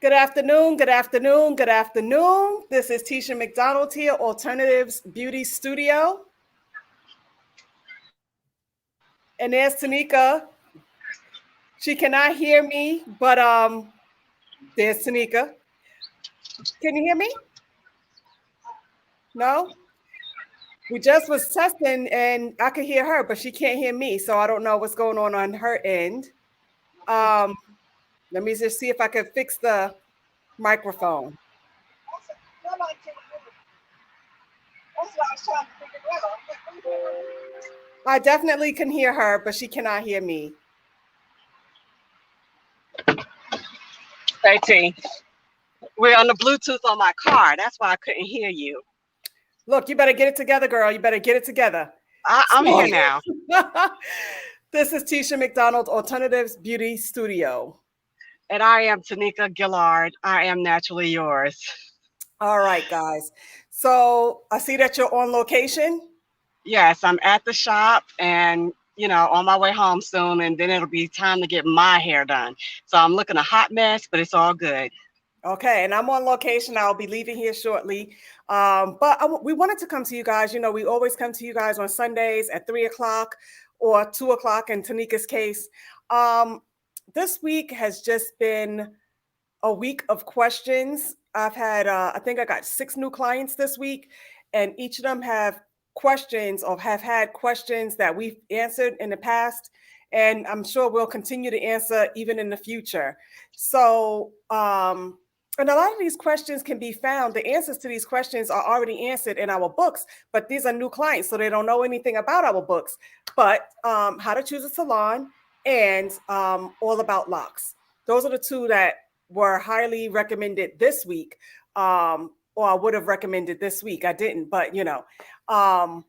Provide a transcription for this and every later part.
Good afternoon, good afternoon, good afternoon. This is Tisha McDonald here, Alternatives Beauty Studio. And there's Tanika. She cannot hear me, but there's Tanika. Can you hear me? No? We just was testing and I could hear her, but she can't hear me. So I don't know what's going on her end. Let me just see if I can fix the microphone. I definitely can hear her, but she cannot hear me. Hey, T. We're on the Bluetooth on my car. That's why I couldn't hear you. Look, you better get it together, girl. You better get it together. I'm here now. This is Tisha McDonald, Alternatives Beauty Studio. And I am Tanika Gillard. I am naturally yours. All right, guys. So I see that you're on location. Yes, I'm at the shop and, on my way home soon. And then it'll be time to get my hair done. So I'm looking a hot mess, but it's all good. Okay, and I'm on location. I'll be leaving here shortly. We wanted to come to you guys. We always come to you guys on Sundays at 3 o'clock or 2 o'clock in Tanika's case. This week has just been a week of questions. I've had, I think I got 6 new clients this week, and each of them have questions or have had questions that we've answered in the past. And I'm sure we'll continue to answer even in the future. So, and a lot of these questions can be found. The answers to these questions are already answered in our books, but these are new clients, so they don't know anything about our books. But how to choose a salon and all about Locs. Those are the 2 that were highly recommended this week, or I would have recommended this week. I didn't, but and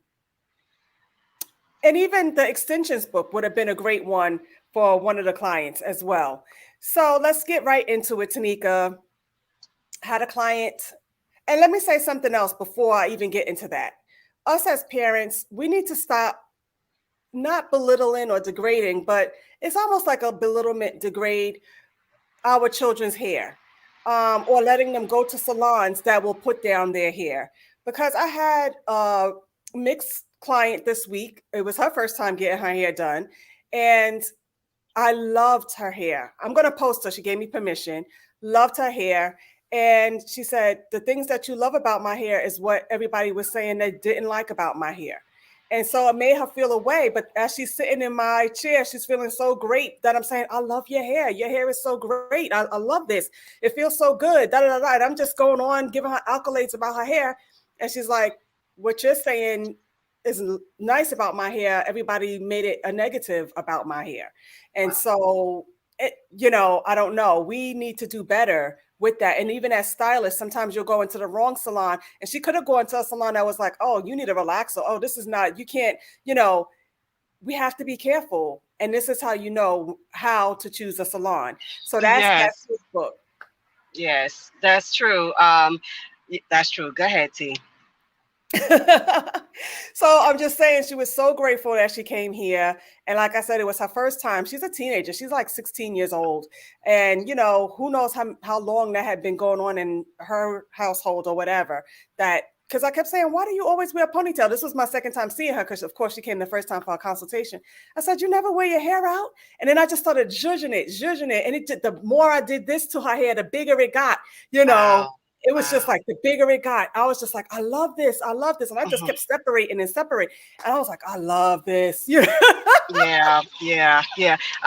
even the extensions book would have been a great one for one of the clients as well. So let's get right into it, Tanika. Had a client, and let me say something else before I even get into that. Us as parents, we need to stop not belittling or degrading, but it's almost like a belittlement degrade our children's hair, or letting them go to salons that will put down their hair. Because I had a mixed client this week. It was her first time getting her hair done, and I loved her hair. I'm going to post her. She gave me permission. Loved her hair. And she said, the things that you love about my hair is what everybody was saying they didn't like about my hair. And so it made her feel a way. But as she's sitting in my chair, she's feeling so great that I'm saying, I love your hair. Your hair is so great. I love this. It feels so good. Da, da, da, da. And I'm just going on giving her accolades about her hair. And she's like, what you're saying is nice about my hair. Everybody made it a negative about my hair. And so, I don't know. We need to do better with that. And even as stylists, sometimes you'll go into the wrong salon, and she could have gone to a salon that was like, oh, you need a relaxer. Oh, this is not, you can't, we have to be careful. And this is how you know how to choose a salon. So that's his book. Yes, that's true. That's true. Go ahead, T. So I'm just saying, she was so grateful that she came here. And like I said, it was her first time. She's a teenager. She's like 16 years old. And, who knows how long that had been going on in her household or whatever. Because I kept saying, why do you always wear a ponytail? This was my second time seeing her because, of course, she came the first time for a consultation. I said, you never wear your hair out? And then I just started zhuzhing it. And the more I did this to her hair, the bigger it got, Wow. It was just like the bigger it got, I was just like, I love this. And I just kept separating. And I was like, I love this. Yeah. I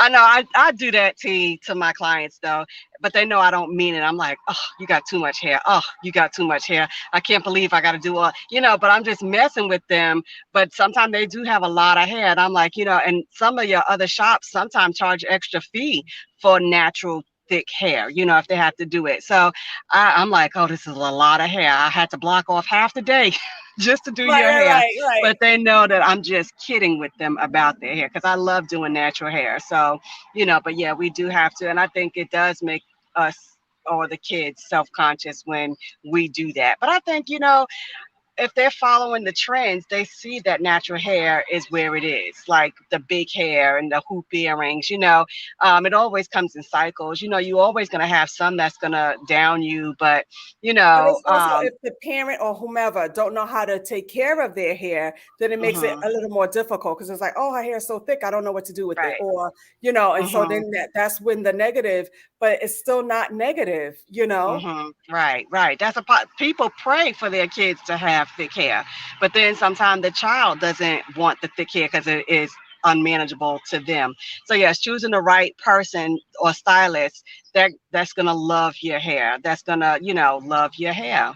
know I do that to my clients though, but they know I don't mean it. I'm like, oh, you got too much hair. Oh, you got too much hair. I can't believe I got to do all, but I'm just messing with them. But sometimes they do have a lot of hair. And I'm like, and some of your other shops sometimes charge extra fee for natural thick hair, if they have to do it. So I'm like, oh, this is a lot of hair. I had to block off half the day just to do your hair. Right. But they know that I'm just kidding with them about their hair because I love doing natural hair. So, but yeah, we do have to. And I think it does make us or the kids self-conscious when we do that. But I think, if they're following the trends, they see that natural hair is where it is, like the big hair and the hoop earrings. It always comes in cycles. You always gonna have some that's gonna down you, but you But know, it's also if the parent or whomever don't know how to take care of their hair, then it makes it mhm, a little more difficult because it's like, oh, her hair is so thick, I don't know what to do with it. right. Or, and so Mhm. then that's when the negative, but it's still not negative. Right, right. That's a part. People pray for their kids to have thick hair, but then sometimes the child doesn't want the thick hair because it is unmanageable to them. So yes, choosing the right person or stylist that's gonna love your hair. That's gonna, love your hair.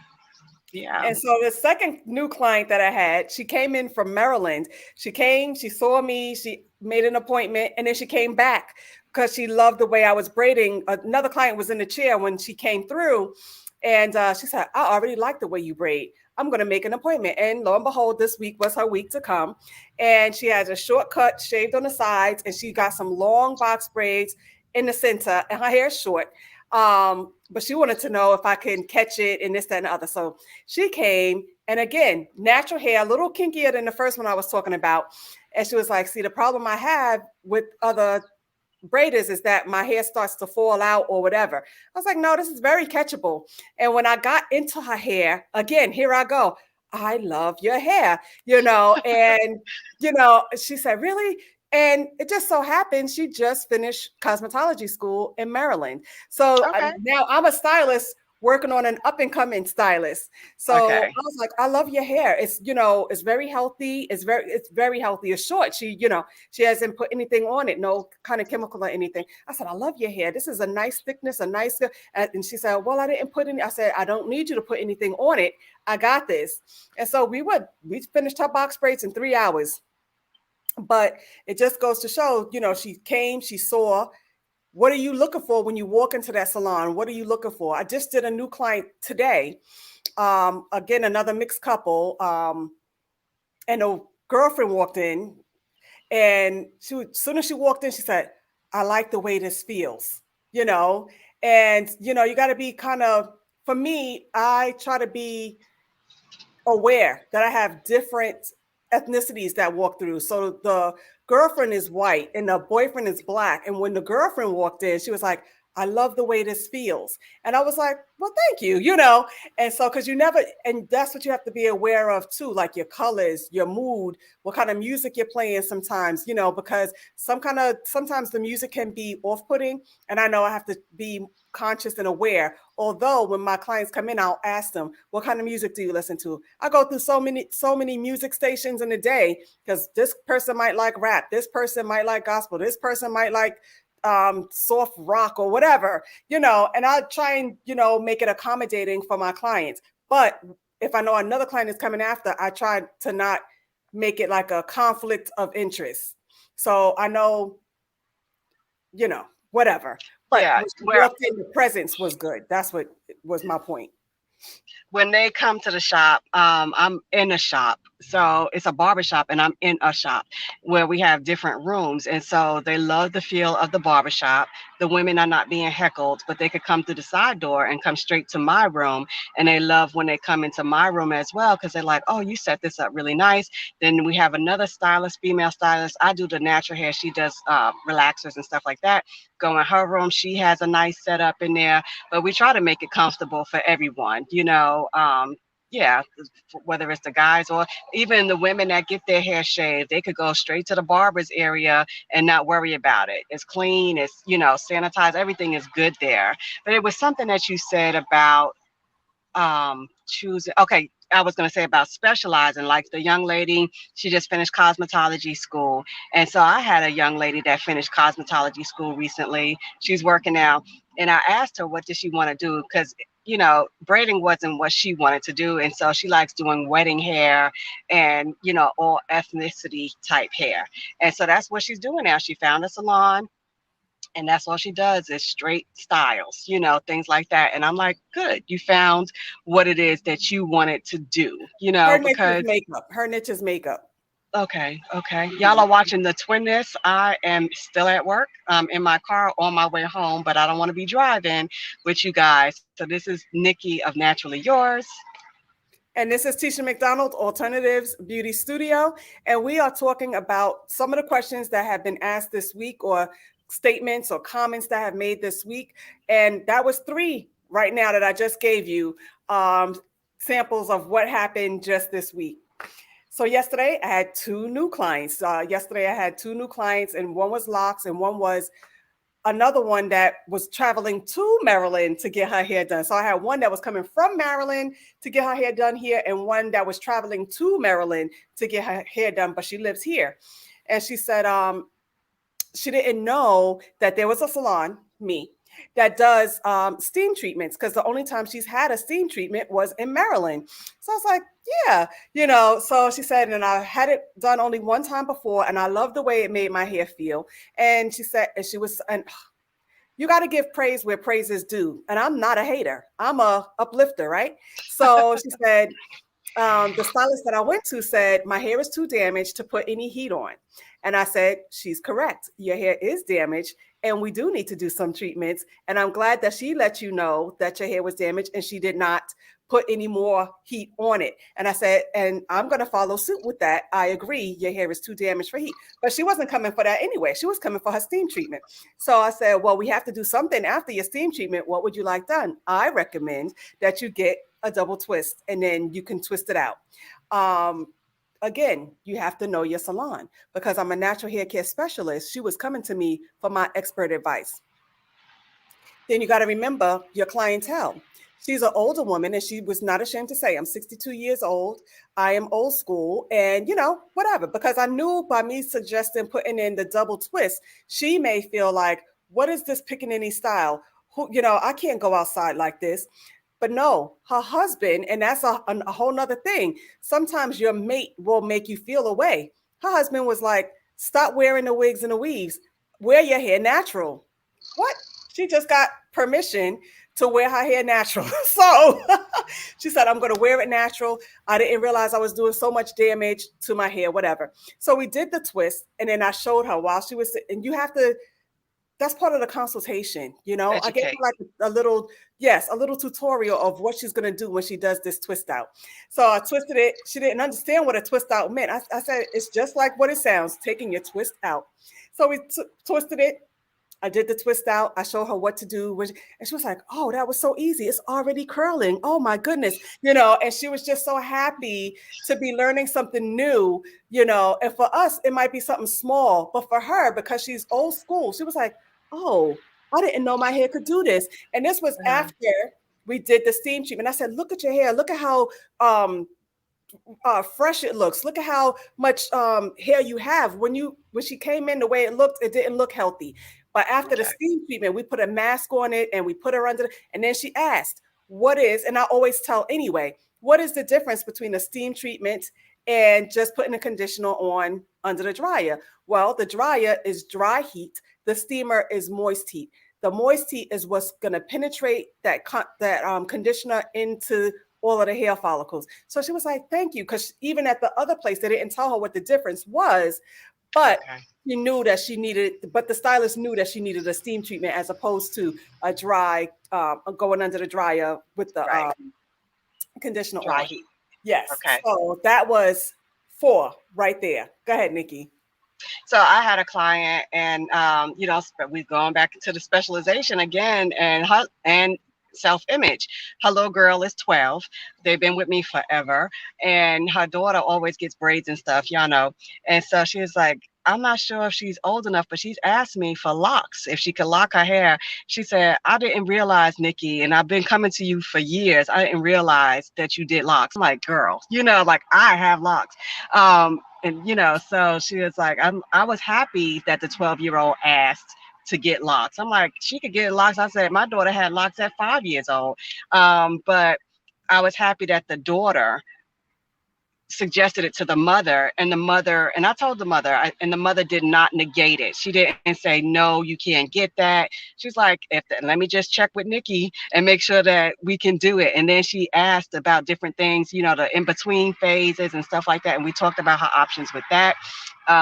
Yeah. And so the second new client that I had, she came in from Maryland. She came, she saw me, she made an appointment, and then she came back because she loved the way I was braiding. Another client was in the chair when she came through, and she said, I already like the way you braid. I'm going to make an appointment. And lo and behold, this week was her week to come. And she has a short cut shaved on the sides, and she got some long box braids in the center, and her hair is short. But she wanted to know if I can catch it and this, that, and the other. So she came, and again, natural hair, a little kinkier than the first one I was talking about. And she was like, see, the problem I have with other braiders is that my hair starts to fall out or whatever. I was like, no, this is very catchable. And when I got into her hair, again, here I go. I love your hair, and she said, really? And it just so happened she just finished cosmetology school in Maryland. So Okay. now I'm a stylist working on an up and coming stylist. So Okay. I was like, I love your hair. It's very healthy. It's very healthy. It's short. She hasn't put anything on it, no kind of chemical or anything. I said, I love your hair. This is a nice thickness, a nice, and she said, well, I didn't put any. I said, I don't need you to put anything on it. I got this. And so we finished her box braids in 3 hours. But it just goes to show, she came, she saw. What are you looking for when you walk into that salon? What are you looking for? I just did a new client today. Again, another mixed couple. And a girlfriend walked in, and as soon as she walked in, she said, I like the way this feels, you know. And you got to be kind of, for me, I try to be aware that I have different ethnicities that walk through. So the girlfriend is white and the boyfriend is black. And when the girlfriend walked in, she was like, I love the way this feels. And I was like, well, thank you. And so, because and that's what you have to be aware of too, like your colors, your mood, what kind of music you're playing sometimes, because sometimes the music can be off putting. And I know I have to be conscious and aware. Although when my clients come in, I'll ask them, what kind of music do you listen to? I go through so many music stations in a day because this person might like rap, this person might like gospel, this person might like soft rock or whatever, and I try and, make it accommodating for my clients. But if I know another client is coming after, I try to not make it like a conflict of interest. So I know, whatever. But Yeah. when she Where walked in, the presence was good. That's what was my point. when they come to the shop, I'm in a shop. So it's a barber shop and I'm in a shop where we have different rooms. And so they love the feel of the barber shop. The women are not being heckled, but they could come through the side door and come straight to my room. And they love when they come into my room as well, because they're like, oh, you set this up really nice. Then we have another stylist, female stylist. I do the natural hair. She does relaxers and stuff like that. Go in her room. She has a nice setup in there, but we try to make it comfortable for everyone. Yeah, whether it's the guys or even the women that get their hair shaved, they could go straight to the barber's area and not worry about it. It's clean, it's, sanitized, everything is good there. But it was something that you said about choosing. Okay, I was going to say about specializing, like the young lady, she just finished cosmetology school. And so I had a young lady that finished cosmetology school recently. She's working now. And I asked her what did she want to do, because braiding wasn't what she wanted to do. And so she likes doing wedding hair and, all ethnicity type hair. And so that's what she's doing now. She found a salon, and that's all she does is straight styles, things like that. And I'm like, good, you found what it is that you wanted to do, Her niche is because makeup. Her niche is makeup. okay, okay. Y'all Mhm. are watching the Twinness. I am still at work, in my car on my way home, but I don't want to be driving with you guys. So this is Nikki of Naturally Yours. And this is Tisha McDonald, Alternatives Beauty Studio. And we are talking about some of the questions that have been asked this week, or statements or comments that have made this week. And that was 3 right now that I just gave you, samples of what happened just this week. So yesterday I had 2 new clients. Yesterday I had 2 new clients, and one was Locs and one was another one that was traveling to Maryland to get her hair done. So I had one that was coming from Maryland to get her hair done here, and one that was traveling to Maryland to get her hair done, but she lives here. And she said she didn't know that there was a salon, me, that does steam treatments, because the only time she's had a steam treatment was in Maryland. So I was like, yeah, so she said, and I had it done only one time before, and I love the way it made my hair feel. And she said, and you got to give praise where praise is due. And I'm not a hater, I'm a uplifter, right? So she said, the stylist that I went to said, my hair is too damaged to put any heat on. And I said, she's correct. Your hair is damaged, and we do need to do some treatments. And I'm glad that she let you know that your hair was damaged, and she did not put any more heat on it. And I said, and I'm going to follow suit with that. I agree, your hair is too damaged for heat. But she wasn't coming for that anyway. She was coming for her steam treatment. So I said, well, we have to do something after your steam treatment. What would you like done? I recommend that you get a double twist, and then you can twist it out. Again, you have to know your salon, because I'm a natural hair care specialist. She was coming to me for my expert advice. Then you got to remember your clientele. She's an older woman, and she was not ashamed to say, I'm 62 years old. I am old school, and whatever, because I knew by me suggesting putting in the double twist, she may feel like, what is this pickaninny style? I can't go outside like this. But no, her husband, and that's a whole nother thing. Sometimes your mate will make you feel away. Her husband was like, stop wearing the wigs and the weaves. Wear your hair natural. What? She just got permission to wear her hair natural. So she said, I'm going to wear it natural. I didn't realize I was doing so much damage to my hair, whatever. So we did the twist, and then I showed her while she was, and you have to, that's part of the consultation, Educate. I gave her like a little tutorial of what she's going to do when she does this twist out. So I twisted it. She didn't understand what a twist out meant. I said, it's just like what it sounds, taking your twist out. So we twisted it. I did the twist out. I showed her what to do. And she was like, oh, that was so easy. It's already curling. Oh my goodness. And she was just so happy to be learning something new, and for us, it might be something small, but for her, because she's old school, she was like, oh, I didn't know my hair could do this. And this was after we did the steam treatment. I said, look at your hair. Look at how, fresh it looks. Look at how much hair you have. When she came in, the way it looked, it didn't look healthy. But after the steam treatment, we put a mask on it and we put her under, and then she asked, and I always tell anyway, what is the difference between a steam treatment and just putting a conditioner on under the dryer? Well, the dryer is dry heat. The steamer is moist heat. The moist heat is what's going to penetrate that conditioner into all of the hair follicles. So she was like, thank you. Because even at the other place, they didn't tell her what the difference was, but she knew that but the stylist knew that she needed a steam treatment as opposed to a dry, going under the dryer with the conditioner dry on. Heat. Yes. Okay. So that was 4 right there. Go ahead, Nikki. So I had a client, and we've gone back to the specialization again, and self-image. Her little girl is 12. They've been with me forever, and her daughter always gets braids and stuff, And so she was like, I'm not sure if she's old enough, but she's asked me for locks, if she could lock her hair. She said, I didn't realize, Nikki, and I've been coming to you for years, I didn't realize that you did locks. I'm like, girl, like I have locks. So she was like, I was happy that the 12-year-old asked to get locks. I'm like, she could get locks. I said, my daughter had locks at 5 years old. But I was happy that the daughter suggested it to the mother, and I told the mother, and the mother did not negate it. She didn't say, no, you can't get that. She's like, let me just check with Nikki and make sure that we can do it. And then she asked about different things, the in-between phases and stuff like that. And we talked about her options with that,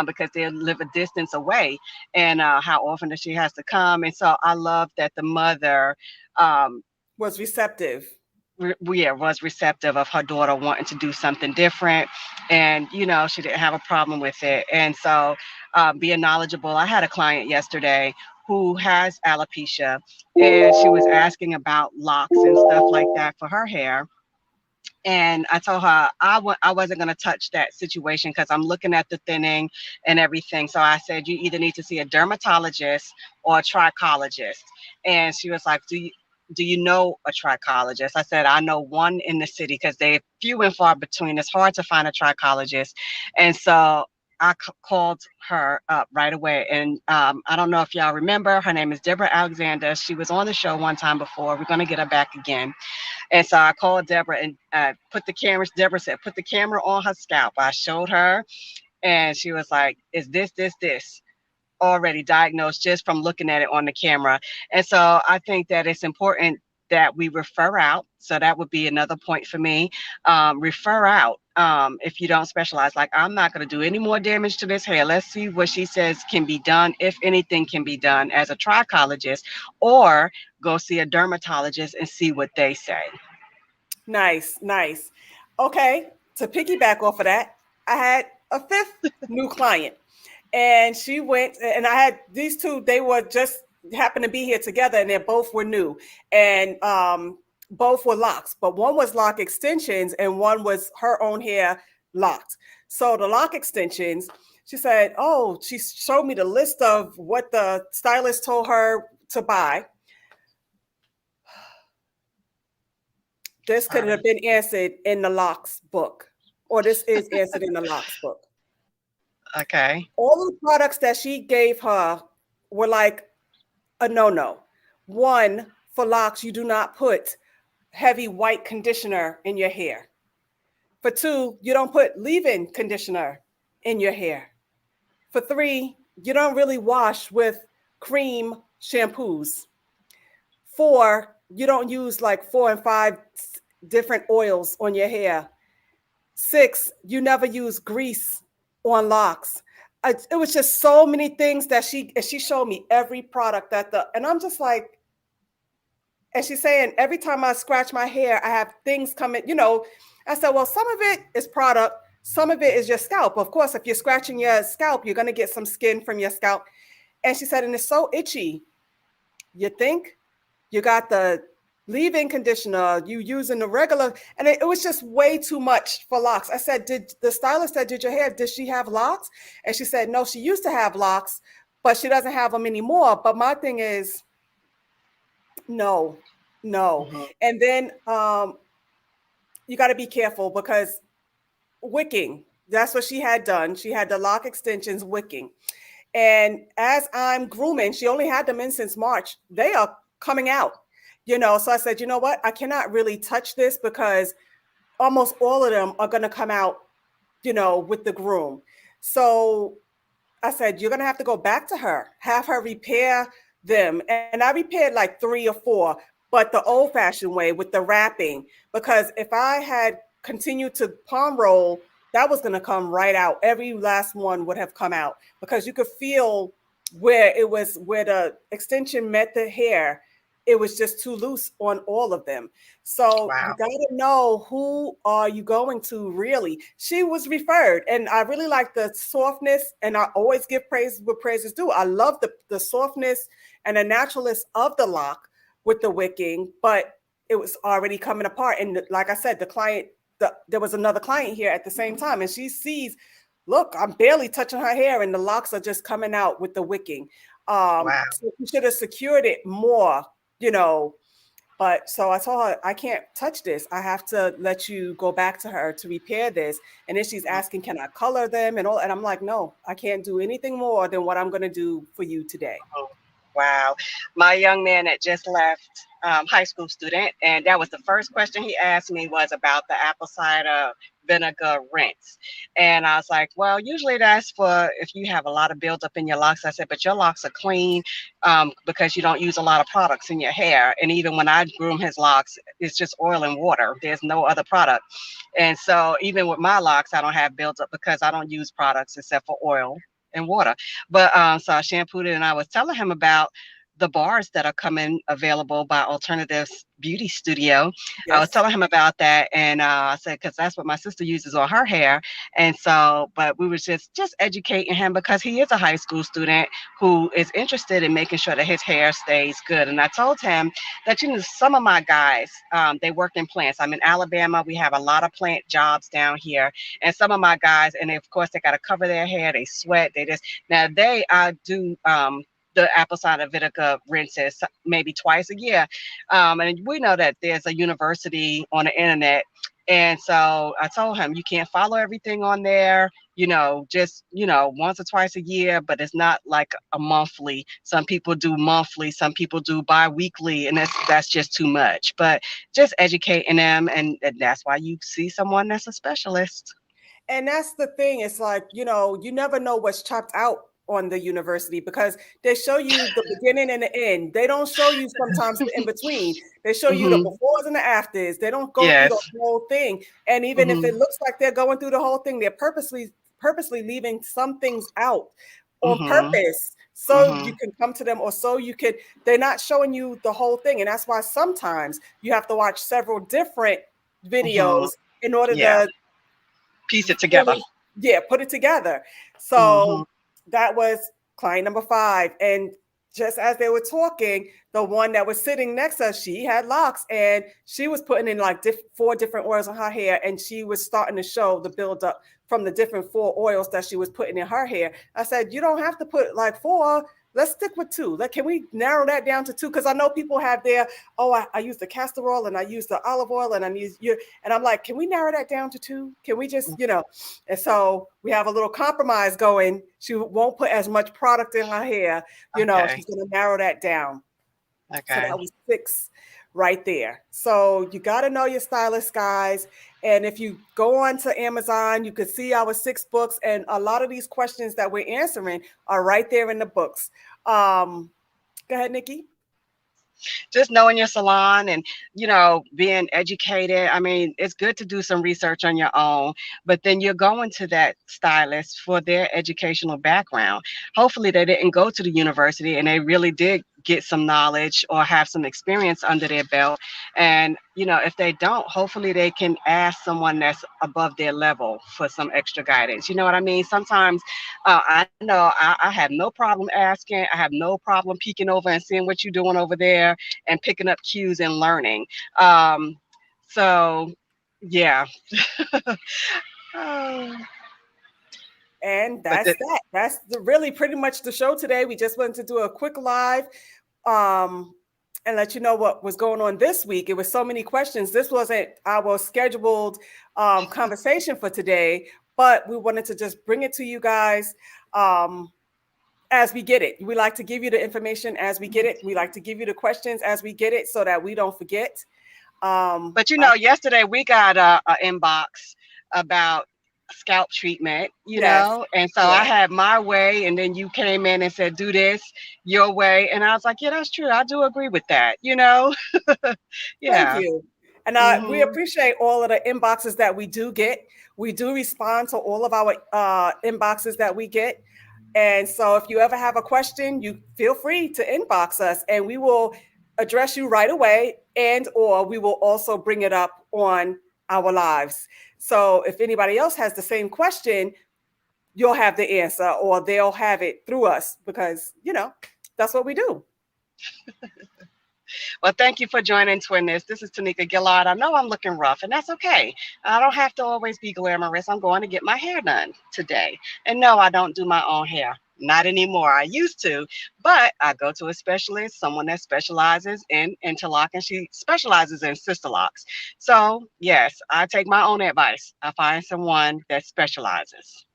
because they live a distance away, and how often that she has to come. And so I love that the mother was receptive. was receptive of her daughter wanting to do something different, and she didn't have a problem with it. And so, being knowledgeable, I had a client yesterday who has alopecia, and she was asking about locks and stuff like that for her hair. And I told her I wasn't going to touch that situation because I'm looking at the thinning and everything. So I said, you either need to see a dermatologist or a trichologist. And she was like, do you know a trichologist? I said, I know one in the city because they're few and far between. It's hard to find a trichologist. And so I called her up right away. And I don't know if y'all remember, her name is Deborah Alexander. She was on the show one time before. We're going to get her back again. And so I called Deborah and put the camera. Deborah said, put the camera on her scalp. I showed her, and she was like, is this already diagnosed just from looking at it on the camera? And so I think that it's important that we refer out. So that would be another point for me. Refer out if you don't specialize. Like, I'm not going to do any more damage to this hair. Let's see what she says can be done, if anything can be done, as a trichologist, or go see a dermatologist and see what they say. Nice, nice. Okay, to piggyback off of that, I had a fifth new client, and she went, and I had these two. They were just happened to be here together, and they both were new, and both were locks, but one was lock extensions, and one was her own hair locked. So the lock extensions, she said, "Oh," she showed me the list of what the stylist told her to buy. This could have been answered in the Locs book, or this is answered in the Locs book. Okay. All the products that she gave her were like a no-no. One, for locks, you do not put heavy white conditioner in your hair. For two, you don't put leave-in conditioner in your hair. For three, you don't really wash with cream shampoos. Four, you don't use like 4 and 5 different oils on your hair. 6, you never use grease on locks. It was just so many things that she showed me every product and I'm just like, and she's saying every time I scratch my hair, I have things coming, I said, well, some of it is product, some of it is your scalp. Of course, if you're scratching your scalp, you're going to get some skin from your scalp. And she said, and it's so itchy. You think you got the leave-in conditioner, you using the regular, and it was just way too much for locks. I said, did the stylist that did your hair, did she have locks? And she said, no, she used to have locks, but she doesn't have them anymore. But my thing is, no. Mm-hmm. And then you got to be careful because wicking, that's what she had done. She had the lock extensions wicking. And as I'm grooming, she only had them in since March. They are coming out. So I said, you know what? I cannot really touch this because almost all of them are going to come out, with the groom. So I said, you're going to have to go back to her, have her repair them. And I repaired like 3 or 4, but the old fashioned way with the wrapping, because if I had continued to palm roll, that was going to come right out. Every last one would have come out because you could feel where the extension met the hair. It was just too loose on all of them. So wow. You got to know who are you going to really. She was referred, and I really like the softness, and I always give praise where praise is due. I love the softness and the naturalness of the lock with the wicking, but it was already coming apart. And like I said, there was another client here at the same time, and she sees, look, I'm barely touching her hair, and the locks are just coming out with the wicking. Wow. So you should have secured it more. But so I told her, I can't touch this. I have to let you go back to her to repair this. And then she's asking, can I color them and all? And I'm like, no, I can't do anything more than what I'm going to do for you today. Oh, wow. My young man that just left, high school student, and that was the first question he asked me was about the apple cider vinegar rinse. And I was like, well, usually that's for if you have a lot of buildup in your locks. I said, but your locks are clean because you don't use a lot of products in your hair. And even when I groom his locks, it's just oil and water. There's no other product. And so even with my locks, I don't have buildup because I don't use products except for oil and water. But so I shampooed it, and I was telling him about the bars that are coming available by Alternatives Beauty Studio. I was Yes. telling him about that, and I said, because that's what my sister uses on her hair. And so, but we was just educating him because he is a high school student who is interested in making sure that his hair stays good. And I told him that, some of my guys, they work in plants. I'm in Alabama. We have a lot of plant jobs down here, and some of my guys, and of course they got to cover their hair. They sweat. They just now they do the apple cider vinegar rinses maybe twice a year. And we know that there's a university on the internet. And so I told him, you can't follow everything on there, just, once or twice a year, but it's not like a monthly. Some people do monthly, some people do bi-weekly, and that's just too much. But just educating them, and that's why you see someone that's a specialist. And that's the thing. It's like, you never know what's chopped out on the university because they show you the beginning and the end. They don't show you sometimes the in between. They show you the Mm-hmm. befores and the afters. They don't go through Yes. the whole thing. And even if Mm-hmm. it looks like they're going through the whole thing, they're purposely leaving some things out on Mm-hmm. purpose. So Mm-hmm. you can come to them, or so you could, they're not showing you the whole thing. And that's why sometimes you have to watch several different Mm-hmm. videos in order Yeah. to Piece it together. fully, put it together. Mm-hmm. So that was client number 5. And just as they were talking, the one that was sitting next to us, she had locks, and she was putting in like 4 different oils on her hair, and she was starting to show the buildup from the different 4 oils that she was putting in her hair. I said, you don't have to put like 4. Let's stick with 2. Like, can we narrow that down to 2? Because I know people have their, I use the castor oil and I use the olive oil and I use you. And I'm like, can we narrow that down to 2? Can we just, And so we have a little compromise going. She won't put as much product in her hair. Okay. She's going to narrow that down. So Okay. that was 6 right there. So you got to know your stylist, guys. And if you go on to Amazon, you could see our 6 books. And a lot of these questions that we're answering are right there in the books. Go ahead, Nikki. Just knowing your salon and, being educated. I mean, it's good to do some research on your own, but then you're going to that stylist for their educational background. Hopefully they didn't go to the university and they really did get some knowledge or have some experience under their belt. And, if they don't, hopefully they can ask someone that's above their level for some extra guidance. You know what I mean? Sometimes I know I have no problem asking. I have no problem peeking over and seeing what you're doing over there and picking up cues and learning. So, yeah. Oh, And but that's that. That's really pretty much the show today. We just wanted to do a quick live and let you know what was going on this week. It was so many questions. This wasn't our scheduled conversation for today, but we wanted to just bring it to you guys as we get it. We like to give you the information as we get it. We like to give you the questions as we get it so that we don't forget. But yesterday we got a inbox about scalp treatment, Yes. and so I had my way, and then you came in and said, do this your way. And I was like, yeah, that's true. I do agree with that, Yeah. Thank you. And we Hmm. appreciate all of the inboxes that we do get. We do respond to all of our inboxes that we get. And so if you ever have a question, you feel free to inbox us and we will address you right away, and or we will also bring it up on our lives. So if anybody else has the same question, you'll have the answer or they'll have it through us because, that's what we do. Well, thank you for joining Twin This. This is Tanika Gillard. I know I'm looking rough, and that's okay. I don't have to always be glamorous. I'm going to get my hair done today. And no, I don't do my own hair. Not anymore. I used to, but I go to a specialist, someone that specializes in interlock, and she specializes in sister locks. So, yes, I take my own advice. I find someone that specializes.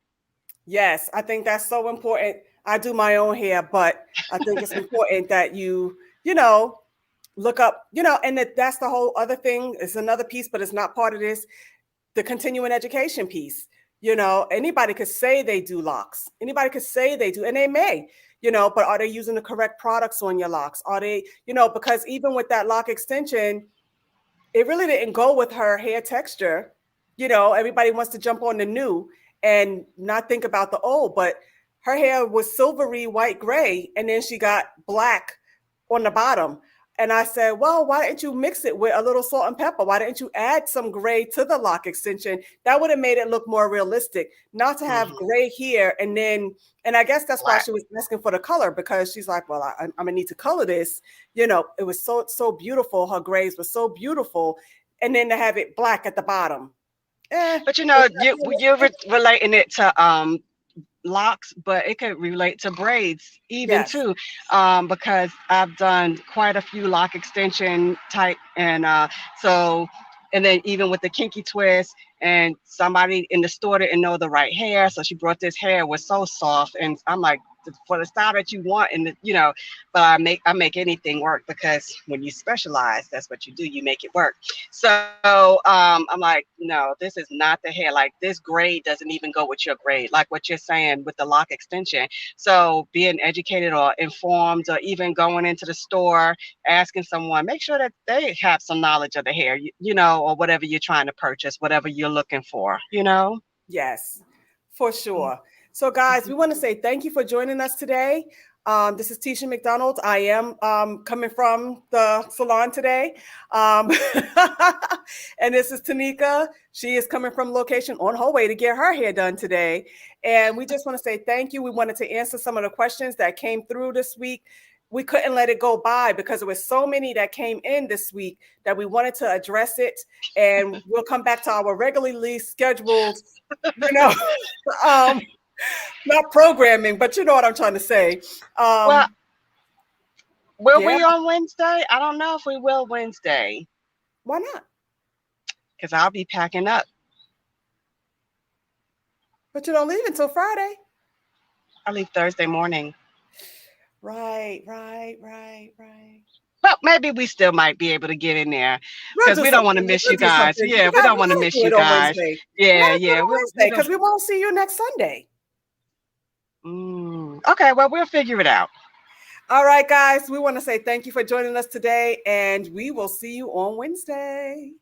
Yes, I think that's so important. I do my own hair, but I think it's important that you look up, and that's the whole other thing. It's another piece, but it's not part of this. The continuing education piece. Anybody could say they do locks. Anybody could say they do, and they may, but are they using the correct products on your locks? Are they, because even with that lock extension, it really didn't go with her hair texture. Everybody wants to jump on the new and not think about the old, but her hair was silvery white gray, and then she got black on the bottom. And I said, well, why didn't you mix it with a little salt and pepper? Why didn't you add some gray to the lock extension? That would have made it look more realistic, not to have gray here. And I guess that's why she was asking for the color, because she's like, well, I'm going to need to color this. You know, it was so beautiful. Her grays were so beautiful. And then to have it black at the bottom. But you know, you're relating it to locks, but it could relate to braids even too, because I've done quite a few lock extension type, and and then even with the kinky twist, and somebody in the store didn't know the right hair, so she brought this hair, was so soft, and I'm like, for the style that you want, and you know, but I make anything work, because when you specialize, that's what you do, you make it work. So I'm like, no, this is not the hair. Like, this grade doesn't even go with your grade, like what you're saying with the lock extension. So being educated or informed, or even going into the store, asking someone, make sure that they have some knowledge of the hair, you know, or whatever you're trying to purchase, whatever you're looking for, you know. Yes, for sure. So guys, we want to say thank you for joining us today. This is Tisha McDonald. I am coming from the salon today. And this is Tanika. She is coming from location on her way to get her hair done today. And we just want to say thank you. We wanted to answer some of the questions that came through this week. We couldn't let it go by because there were so many that came in this week that we wanted to address it. And we'll come back to our regularly scheduled, you know, not programming, but you know what I'm trying to say. Well, will we on Wednesday? I don't know if we will Wednesday. Why not? Because I'll be packing up. But you don't leave until Friday. I leave Thursday morning. Right. Well, maybe we still might be able to get in there, because we don't want to miss you guys. Yeah, we don't want to miss you guys. Yeah. Because we won't see you next Sunday. Okay, well, we'll figure it out. All right, guys, we want to say thank you for joining us today, and we will see you on Wednesday.